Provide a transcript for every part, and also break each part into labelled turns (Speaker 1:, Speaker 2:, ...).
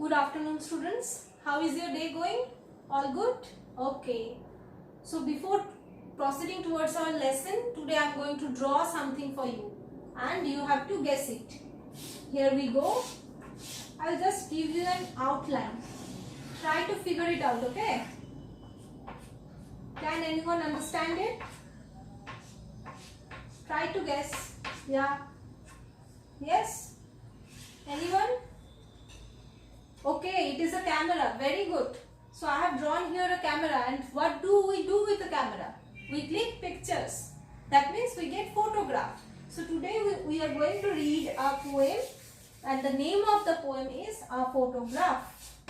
Speaker 1: Good afternoon, students. How is your day going? All good? Okay. So before proceeding towards our lesson, today I am going to draw something for you and you have to guess it. Here we go. I will just give you an outline. Try to figure it out, okay? Can anyone understand it? Try to guess. Yeah. Yes? Anyone? Okay, it is a camera. Very good. So I have drawn here a camera, and what do we do with the camera? We click pictures. That means we get photographed. So today we are going to read a poem, and the name of the poem is A Photograph.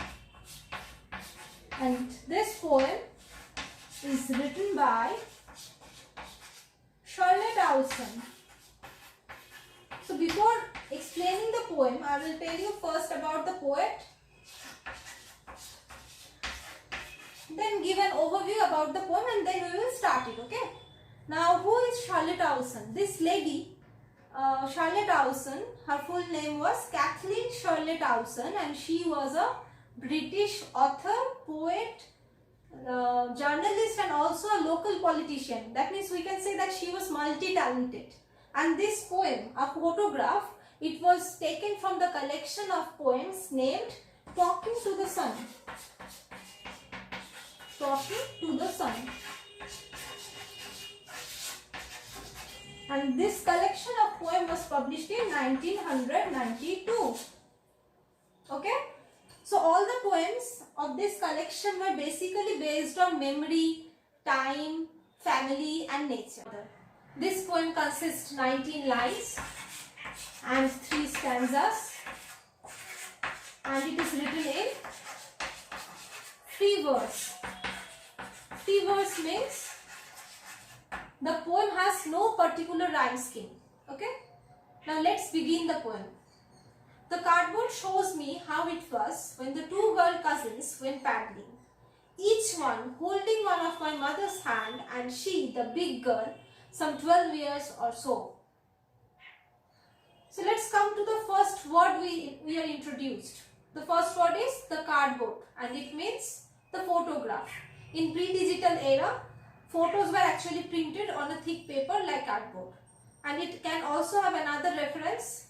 Speaker 1: And this poem is written by Shirley Toulson. So before explaining the poem, I will tell you first about the poet, then give an overview about the poem, and then we will start it, okay? Now, who is Shirley Toulson? This lady, Shirley Toulson, her full name was Kathleen Shirley Toulson, and she was a British author, poet, journalist, and also a local politician. That means we can say that she was multi-talented. And this poem, A Photograph, it was taken from the collection of poems named Talking to the Sun. Talking to the Sun. And this collection of poems was published in 1992. Okay? So all the poems of this collection were basically based on memory, time, family and nature. This poem consists 19 lines and 3 stanzas, and it is written in free verse. Free verse means the poem has no particular rhyme scheme. Okay? Now let's begin the poem. The cardboard shows me how it was when the 2 girl cousins went paddling, each one holding one of my mother's hand, and she, the big girl, some 12 years or so. So let's come to the first word we are introduced. The first word is the cardboard, and it means the photograph. In pre-digital era, photos were actually printed on a thick paper like cardboard, and it can also have another reference.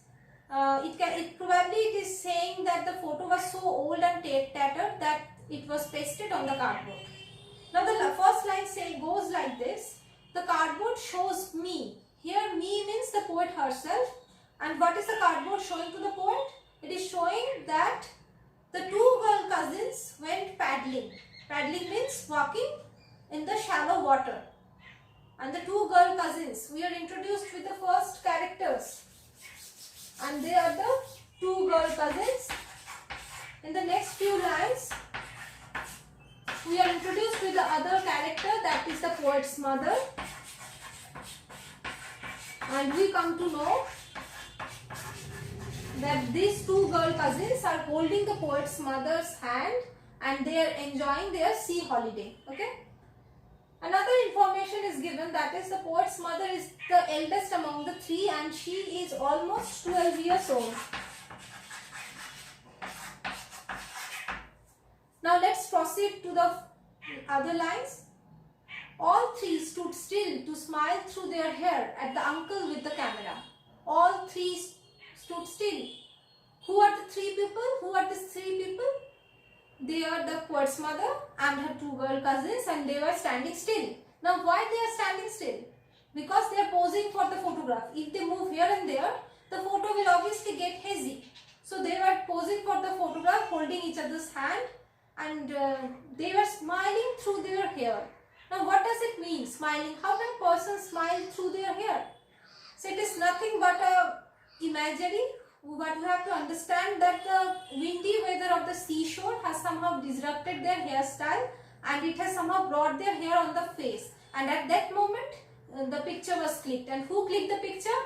Speaker 1: It is saying that the photo was so old and tattered that it was pasted on the cardboard. Now the first line goes like this. The cardboard shows me. Here me means the poet herself. And what is the cardboard showing to the poet? It is showing that the 2 girl cousins went paddling. Paddling means walking in the shallow water. And the 2 girl cousins, we are introduced with the first characters. And they are the 2 girl cousins. In the next few lines, we are introduced with the other character, that is the poet's mother. And we come to know that these 2 girl cousins are holding the poet's mother's hand and they are enjoying their sea holiday. Okay? Another information is given, that is the poet's mother is the eldest among the 3 and she is almost 12 years old. Now let's proceed to the other lines. All 3 stood still to smile through their hair at the uncle with the camera. All 3 stood still. Who are the 3 people? Who are these 3 people? They are the poet's mother and her 2 girl cousins, and they were standing still. Now why they are standing still? Because they are posing for the photograph. If they move here and there, the photo will obviously get hazy. So they were posing for the photograph, holding each other's hand, and they were smiling through their hair. Now what does it mean, smiling? How can a person smile through their hair? So it is nothing but a imagery. But you have to understand that the windy weather of the seashore has somehow disrupted their hairstyle, and it has somehow brought their hair on the face. And at that moment, the picture was clicked. And who clicked the picture?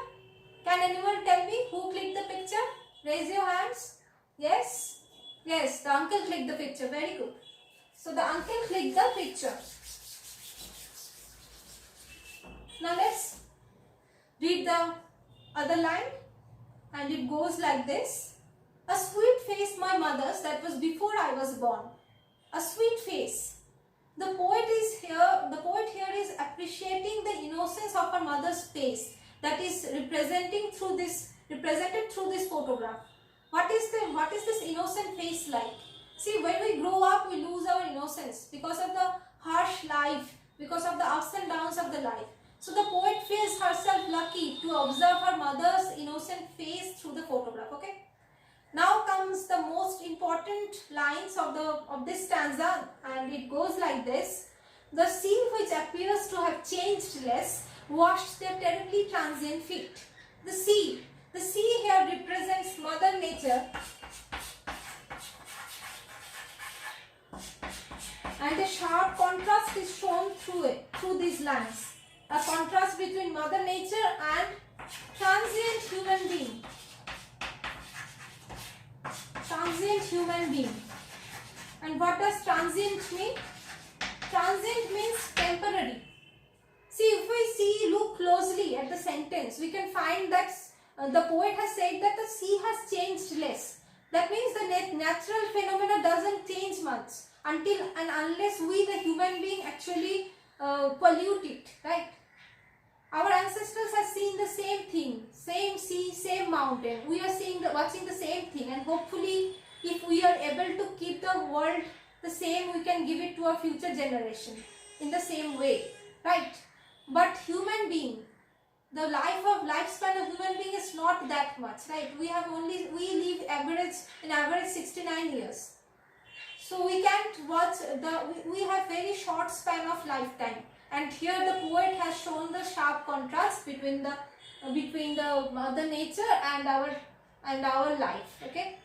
Speaker 1: Can anyone tell me who clicked the picture? Raise your hands. Yes? Yes, the uncle clicked the picture. Very good. So the uncle clicked the picture. Now let's read the other line, and it goes like this. A sweet face my mother's, that was before I was born. A sweet face. The poet here is appreciating the innocence of her mother's face that is represented through this photograph. What is this innocent face like? See, when we grow up, we lose our innocence because of the harsh life, because of the ups and downs of the life. So the poet feels herself lucky to observe her mother's innocent face through the photograph. Okay. Now comes the most important lines of this stanza, and it goes like this. The sea which appears to have changed less washed their terribly transient feet. The sea here represents Mother Nature, and a sharp contrast is shown through these lines. A contrast between Mother Nature and transient human being. Transient human being. And what does transient mean? Transient means temporary. See, if we look closely at the sentence, we can find that the poet has said that the sea has changed less. That means the natural phenomena doesn't change much until and unless we, the human being, actually pollute it, right? Our ancestors have seen the same thing, same sea, same mountain. We are watching the same thing, and hopefully if we are able to keep the world the same, we can give it to our future generation in the same way, right? But human being, the lifespan of human being is not that much, right? We live average 69 years. So we can't watch we have very short span of lifetime. And here the poet has shown the sharp contrast between the Mother Nature and our life. Okay.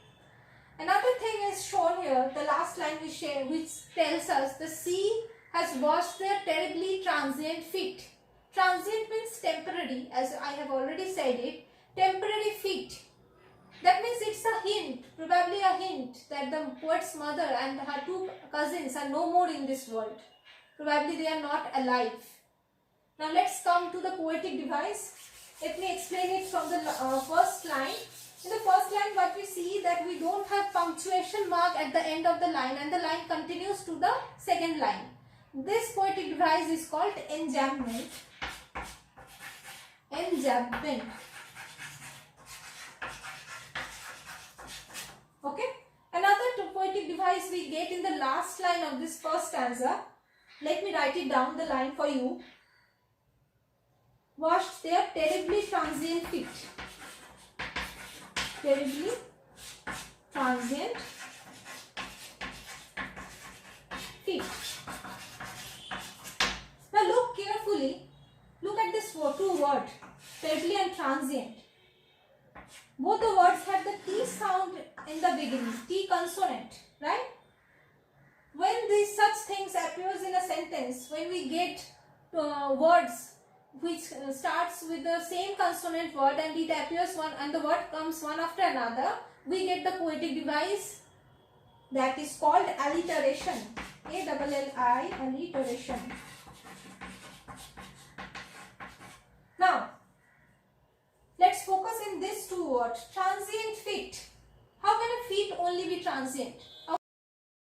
Speaker 1: Another thing is shown here. The last line which tells us the sea has washed their terribly transient feet. Transient means temporary, as I have already said it. Temporary feet. That means it's a hint, probably a hint, that the poet's mother and her two cousins are no more in this world. Probably they are not alive. Now let's come to the poetic device. Let me explain it from the first line. In the first line, what we see that we don't have punctuation mark at the end of the line, and the line continues to the second line. This poetic device is called enjambment. Enjambment. Okay. Another poetic device we get in the last line of this first stanza. Let me write it down, the line for you. Washed their terribly transient feet. Terribly transient feet. Now look carefully. Look at this two words, terribly and transient. Both the words have the T sound in the beginning, T consonant, right? When these such things appears in a sentence, when we get words which starts with the same consonant word and it appears one and the word comes one after another, we get the poetic device that is called alliteration. A-double-L-I, alliteration. Now, let's focus in these two words. Transient feet. How can a feet only be transient?